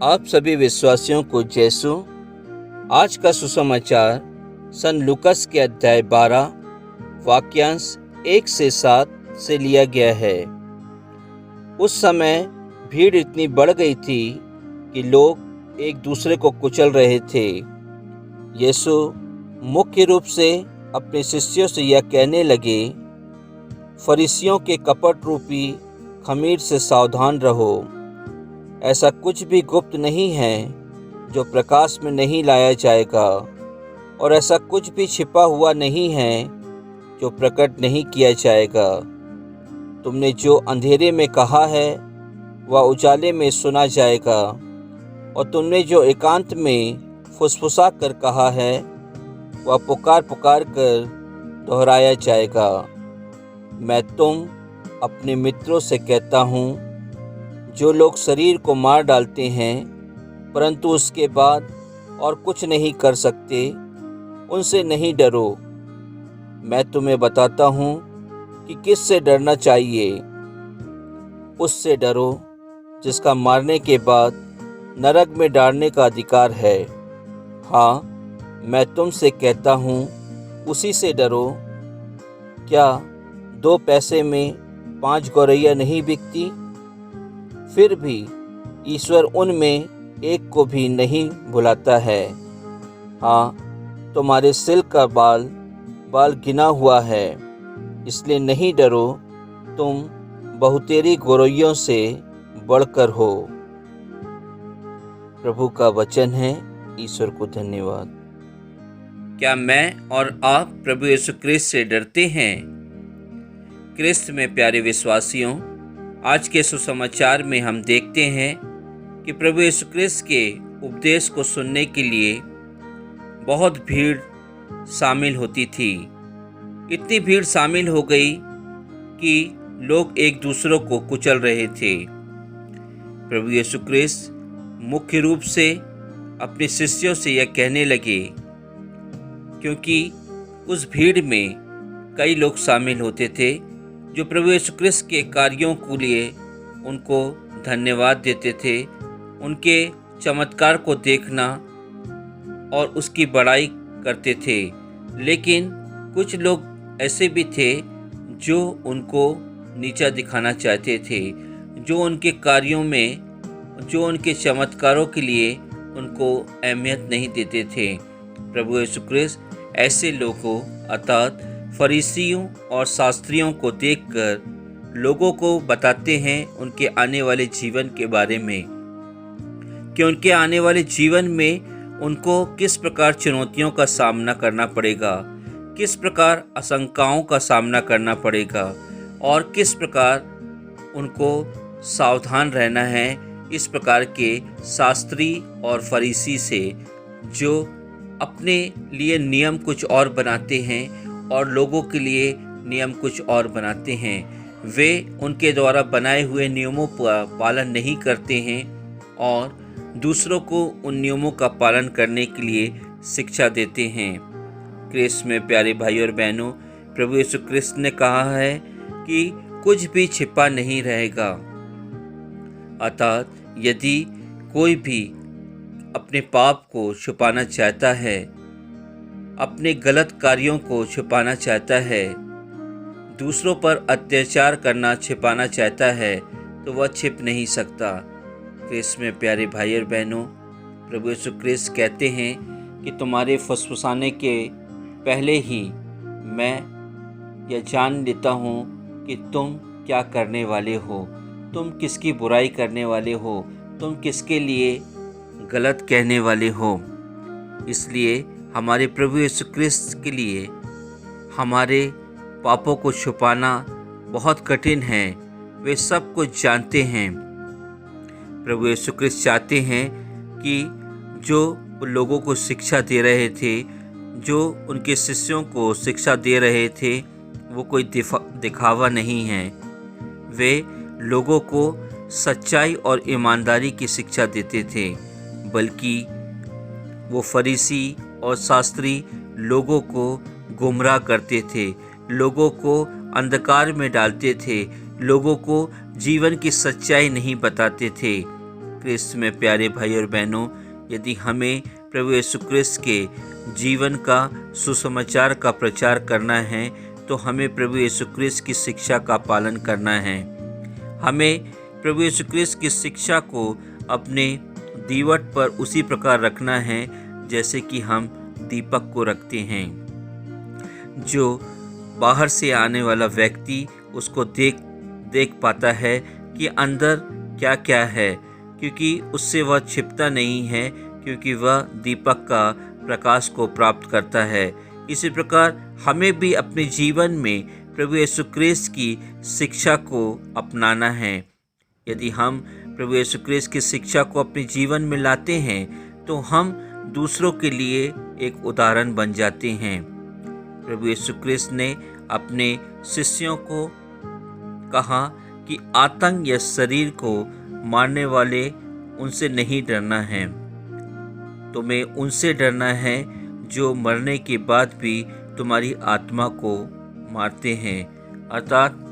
आप सभी विश्वासियों को जैसु। आज का सुसमाचार सन लूकस के अध्याय 12 वाक्यांश 1 से 7 से लिया गया है। उस समय भीड़ इतनी बढ़ गई थी कि लोग एक दूसरे को कुचल रहे थे। यीशु मुख्य रूप से अपने शिष्यों से यह कहने लगे, फरीसियों के कपट रूपी खमीर से सावधान रहो। ऐसा कुछ भी गुप्त नहीं है जो प्रकाश में नहीं लाया जाएगा, और ऐसा कुछ भी छिपा हुआ नहीं है जो प्रकट नहीं किया जाएगा। तुमने जो अंधेरे में कहा है वह उजाले में सुना जाएगा, और तुमने जो एकांत में फुसफुसा कर कहा है वह पुकार पुकार कर दोहराया जाएगा। मैं तुम अपने मित्रों से कहता हूँ, जो लोग शरीर को मार डालते हैं परंतु उसके बाद और कुछ नहीं कर सकते, उनसे नहीं डरो। मैं तुम्हें बताता हूँ कि किससे डरना चाहिए। उससे डरो जिसका मारने के बाद नरक में डालने का अधिकार है। हाँ, मैं तुमसे कहता हूँ, उसी से डरो। क्या 2 पैसे में 5 गौरैया नहीं बिकती? फिर भी ईश्वर उनमें एक को भी नहीं भुलाता है। हाँ, तुम्हारे सिर का बाल गिना हुआ है, इसलिए नहीं डरो, तुम बहुतेरी गौरैयों से बढ़कर हो। प्रभु का वचन है। ईश्वर को धन्यवाद। क्या मैं और आप प्रभु यीशु क्रिस्त से डरते हैं? क्रिस्त में प्यारे विश्वासियों, आज के सुसमाचार में हम देखते हैं कि प्रभु यीशु क्रिस्त के उपदेश को सुनने के लिए बहुत भीड़ शामिल होती थी। इतनी भीड़ शामिल हो गई कि लोग एक दूसरों को कुचल रहे थे। प्रभु यीशु क्रिस्त मुख्य रूप से अपने शिष्यों से यह कहने लगे, क्योंकि उस भीड़ में कई लोग शामिल होते थे जो प्रभु यीशु क्रिस्त के कार्यों के लिए उनको धन्यवाद देते थे, उनके चमत्कार को देखना और उसकी बड़ाई करते थे। लेकिन कुछ लोग ऐसे भी थे जो उनको नीचा दिखाना चाहते थे, जो उनके कार्यों में, जो उनके चमत्कारों के लिए उनको अहमियत नहीं देते थे। प्रभु यीशु क्रिस्त ऐसे लोगों अर्थात फरीसियों और शास्त्रियों को देखकर लोगों को बताते हैं उनके आने वाले जीवन के बारे में, कि उनके आने वाले जीवन में उनको किस प्रकार चुनौतियों का सामना करना पड़ेगा, किस प्रकार आशंकाओं का सामना करना पड़ेगा, और किस प्रकार उनको सावधान रहना है इस प्रकार के शास्त्री और फरीसी से, जो अपने लिए नियम कुछ और बनाते हैं और लोगों के लिए नियम कुछ और बनाते हैं। वे उनके द्वारा बनाए हुए नियमों का पालन नहीं करते हैं और दूसरों को उन नियमों का पालन करने के लिए शिक्षा देते हैं। क्रिस्त में प्यारे भाई और बहनों, प्रभु यीशु क्रिस्त ने कहा है कि कुछ भी छिपा नहीं रहेगा। अर्थात यदि कोई भी अपने पाप को छुपाना चाहता है, अपने गलत कार्यों को छुपाना चाहता है, दूसरों पर अत्याचार करना छिपाना चाहता है, तो वह छिप नहीं सकता। क्रिस्त में प्यारे भाई और बहनों, प्रभु यीशु क्रिस्त कहते हैं कि तुम्हारे फुसफुसाने के पहले ही मैं यह जान लेता हूँ कि तुम क्या करने वाले हो, तुम किसकी बुराई करने वाले हो, तुम किसके लिए गलत कहने वाले हो। इसलिए हमारे प्रभु यीशु क्रिस्त के लिए हमारे पापों को छुपाना बहुत कठिन है। वे सब कुछ जानते हैं। प्रभु यीशु क्रिस्त चाहते हैं कि जो लोगों को शिक्षा दे रहे थे, जो उनके शिष्यों को शिक्षा दे रहे थे, वो कोई दिखावा नहीं है। वे लोगों को सच्चाई और ईमानदारी की शिक्षा देते थे, बल्कि वो फरीसी और शास्त्री लोगों को गुमराह करते थे, लोगों को अंधकार में डालते थे, लोगों को जीवन की सच्चाई नहीं बताते थे। क्रिस्त में प्यारे भाई और बहनों, यदि हमें प्रभु यीशु क्रिस्त के जीवन का सुसमाचार का प्रचार करना है तो हमें प्रभु यीशु क्रिस्त की शिक्षा का पालन करना है। हमें प्रभु यीशु क्रिस्त की शिक्षा को अपने दीवट पर उसी प्रकार रखना है जैसे कि हम दीपक को रखते हैं। जो बाहर से आने वाला व्यक्ति उसको देख पाता है कि अंदर क्या क्या है, क्योंकि उससे वह छिपता नहीं है, क्योंकि वह दीपक का प्रकाश को प्राप्त करता है। इसी प्रकार हमें भी अपने जीवन में प्रभु यीशु क्रिस्त की शिक्षा को अपनाना है। यदि हम प्रभु यीशु क्रिस्त की शिक्षा को अपने जीवन में लाते हैं तो हम दूसरों के लिए एक उदाहरण बन जाते हैं। प्रभु यीशु क्रिस्त ने अपने शिष्यों को कहा कि आतंक या शरीर को मारने वाले उनसे नहीं डरना है, तुम्हें उनसे डरना है जो मरने के बाद भी तुम्हारी आत्मा को मारते हैं। अर्थात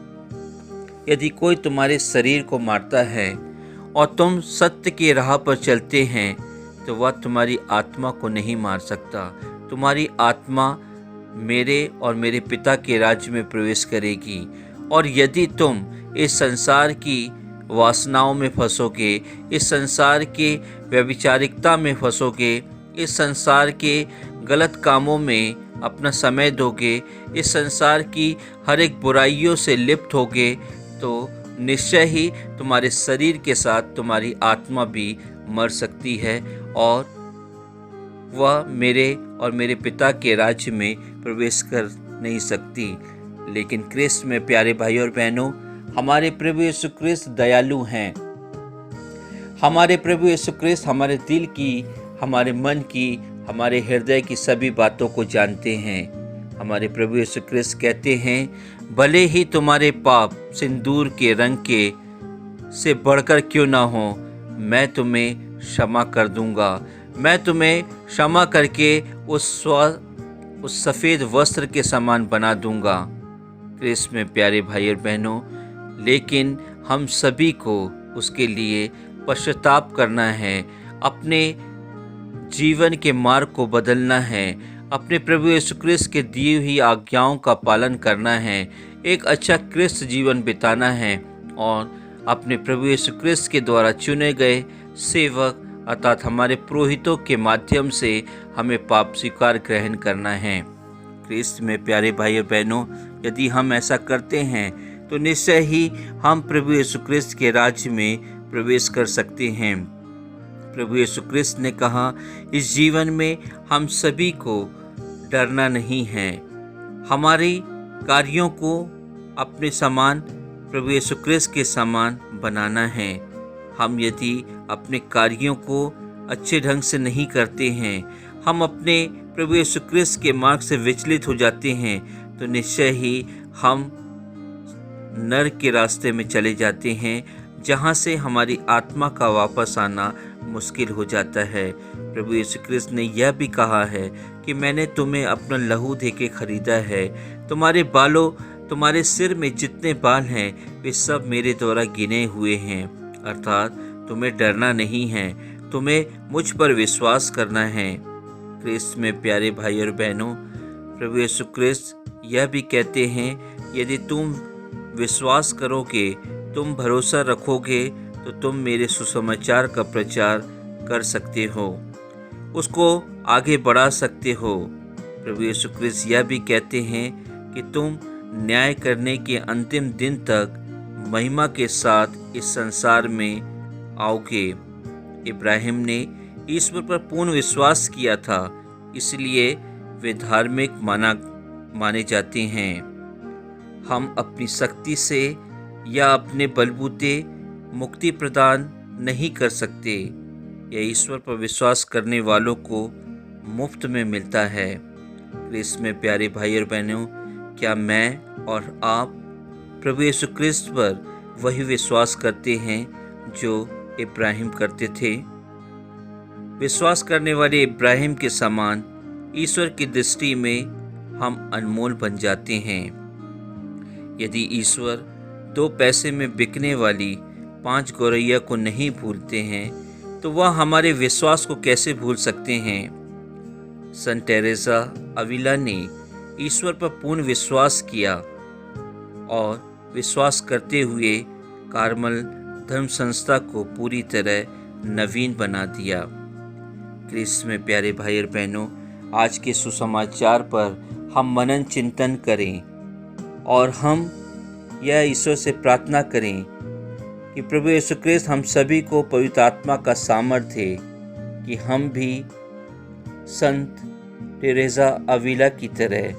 यदि कोई तुम्हारे शरीर को मारता है और तुम सत्य के राह पर चलते हैं तो वह तुम्हारी आत्मा को नहीं मार सकता। तुम्हारी आत्मा मेरे और मेरे पिता के राज्य में प्रवेश करेगी। और यदि तुम इस संसार की वासनाओं में फंसोगे, इस संसार के व्यभिचारिकता में फंसोगे, इस संसार के गलत कामों में अपना समय दोगे, इस संसार की हर एक बुराइयों से लिप्त होगे, तो निश्चय ही तुम्हारे शरीर के साथ तुम्हारी आत्मा भी मर सकती है और वह मेरे और मेरे पिता के राज्य में प्रवेश कर नहीं सकती। लेकिन क्रिस्त में प्यारे भाई और बहनों, हमारे प्रभु यीशु क्रिस्त दयालु हैं। हमारे प्रभु यीशु क्रिस्त हमारे दिल की, हमारे मन की, हमारे हृदय की सभी बातों को जानते हैं। हमारे प्रभु यीशु क्रिस्त कहते हैं, भले ही तुम्हारे पाप सिंदूर के रंग के से बढ़कर क्यों ना हो, मैं तुम्हें क्षमा कर दूंगा। मैं तुम्हें क्षमा करके उस सफ़ेद वस्त्र के समान बना दूंगा। क्रिस्त में प्यारे भाई और बहनों, लेकिन हम सभी को उसके लिए पश्चाताप करना है, अपने जीवन के मार्ग को बदलना है, अपने प्रभु यीशु क्रिस्त के दी हुई आज्ञाओं का पालन करना है, एक अच्छा क्रिस्त जीवन बिताना है और अपने प्रभु यीशु क्रिस्त के द्वारा चुने गए सेवक अर्थात हमारे पुरोहितों के माध्यम से हमें पाप स्वीकार ग्रहण करना है। क्रिस्त में प्यारे भाई और बहनों, यदि हम ऐसा करते हैं तो निश्चय ही हम प्रभु यीशु क्रिस्त के राज्य में प्रवेश कर सकते हैं। प्रभु यीशु क्रिस्त ने कहा, इस जीवन में हम सभी को डरना नहीं है, हमारे कार्यों को अपने समान प्रभु यीशु क्रिस्त के समान बनाना है। हम यदि अपने कार्यों को अच्छे ढंग से नहीं करते हैं, हम अपने प्रभु यीशु क्रिस्त के मार्ग से विचलित हो जाते हैं, तो निश्चय ही हम नरक के रास्ते में चले जाते हैं, जहाँ से हमारी आत्मा का वापस आना मुश्किल हो जाता है। प्रभु यीशु क्रिस्त ने यह भी कहा है कि मैंने तुम्हें अपना लहू देके खरीदा है, तुम्हारे सिर में जितने बाल हैं वे सब मेरे द्वारा गिने हुए हैं। अर्थात तुम्हें डरना नहीं है, तुम्हें मुझ पर विश्वास करना है। क्रिस्त में प्यारे भाई और बहनों, प्रभु यीशु क्रिस्त यह भी कहते हैं, यदि तुम विश्वास करोगे, तुम भरोसा रखोगे, तो तुम मेरे सुसमाचार का प्रचार कर सकते हो, उसको आगे बढ़ा सकते हो। प्रभु यीशु क्रिस्त यह भी कहते हैं कि तुम न्याय करने के अंतिम दिन तक महिमा के साथ इस संसार में आओगे। इब्राहिम ने ईश्वर पर पूर्ण विश्वास किया था, इसलिए वे धार्मिक माने जाते हैं। हम अपनी शक्ति से या अपने बलबूते मुक्ति प्रदान नहीं कर सकते। यह ईश्वर पर विश्वास करने वालों को मुफ्त में मिलता है। क्रिस्त में प्यारे भाई और बहनों, क्या मैं और आप प्रभु यीशु क्रिस्त पर वही विश्वास करते हैं जो इब्राहिम करते थे? विश्वास करने वाले इब्राहिम के समान ईश्वर की दृष्टि में हम अनमोल बन जाते हैं। यदि ईश्वर 2 पैसे में बिकने वाली 5 गौरैया को नहीं भूलते हैं तो वह हमारे विश्वास को कैसे भूल सकते हैं? संत टेरेसा अविला ने ईश्वर पर पूर्ण विश्वास किया और विश्वास करते हुए कार्मल धर्म संस्था को पूरी तरह नवीन बना दिया। क्रिस्त में प्यारे भाई और बहनों, आज के सुसमाचार पर हम मनन चिंतन करें और हम यह ईश्वर से प्रार्थना करें कि प्रभु यीशु क्रिस्त हम सभी को पवित्र आत्मा का सामर्थ्य दे कि हम भी संत टेरेसा अविला की तरह,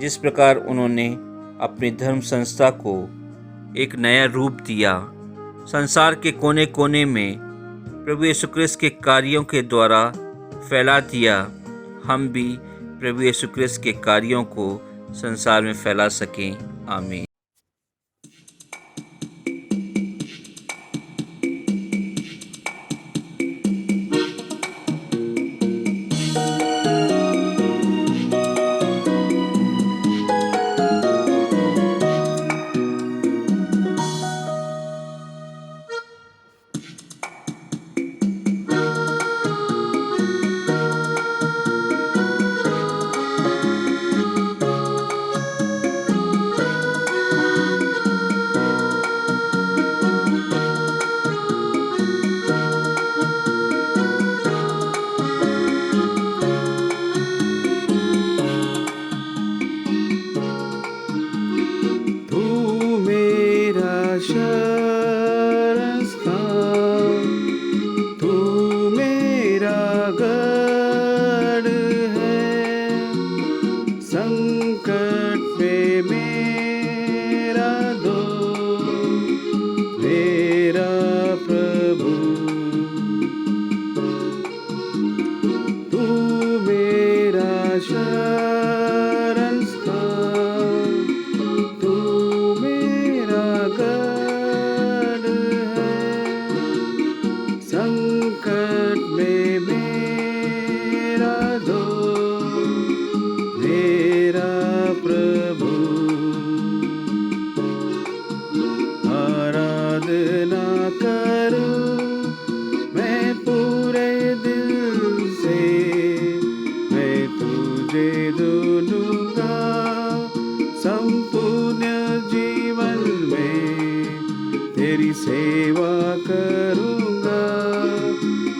जिस प्रकार उन्होंने अपनी धर्म संस्था को एक नया रूप दिया, संसार के कोने कोने में प्रभु यीशु क्रिस्त के कार्यों के द्वारा फैला दिया, हम भी प्रभु यीशु क्रिस्त के कार्यों को संसार में फैला सकें। आमीन। शरण स्थान, तू मेरा गढ़ है, संकट में मेरा दोस्त, मेरा प्रभु। तू मेरा शरण स्थान, तू मेरा गढ़ है, संकट में मेरा दोस्त, मेरा प्रभु। आराधना करूं मैं पूरे दिल से, मैं तुझे दूंगा संपूर्ण जीवन में, तेरी सेवा करूंगा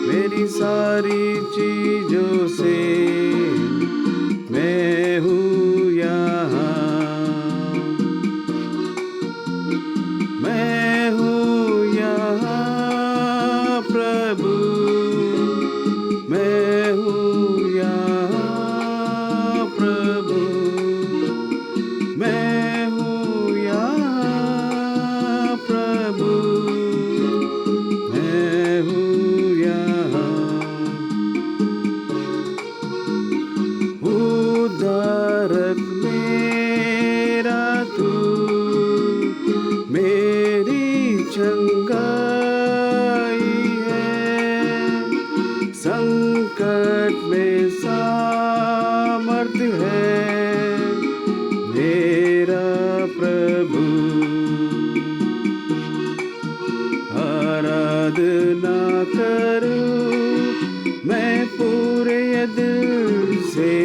मेरी सारी चीजों से। मैं हूँ यहाँ, मैं हूँ यहाँ प्रभु, मैं हूँ यहाँ प्रभु, मैं हूँ यहाँ प्रभु, मैं हूँ यहाँ। उद्धारक मेरा तू, मेरी चंगाई है, संकट में सामर्थ्य है मेरा प्रभु। आराधना करूं मैं पूरे दिल से,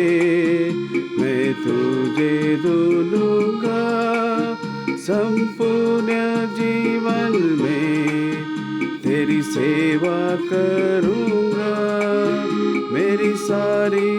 मैं तुझे दूंगा संपूर्ण जीवन में, तेरी सेवा करूंगा मेरी सारी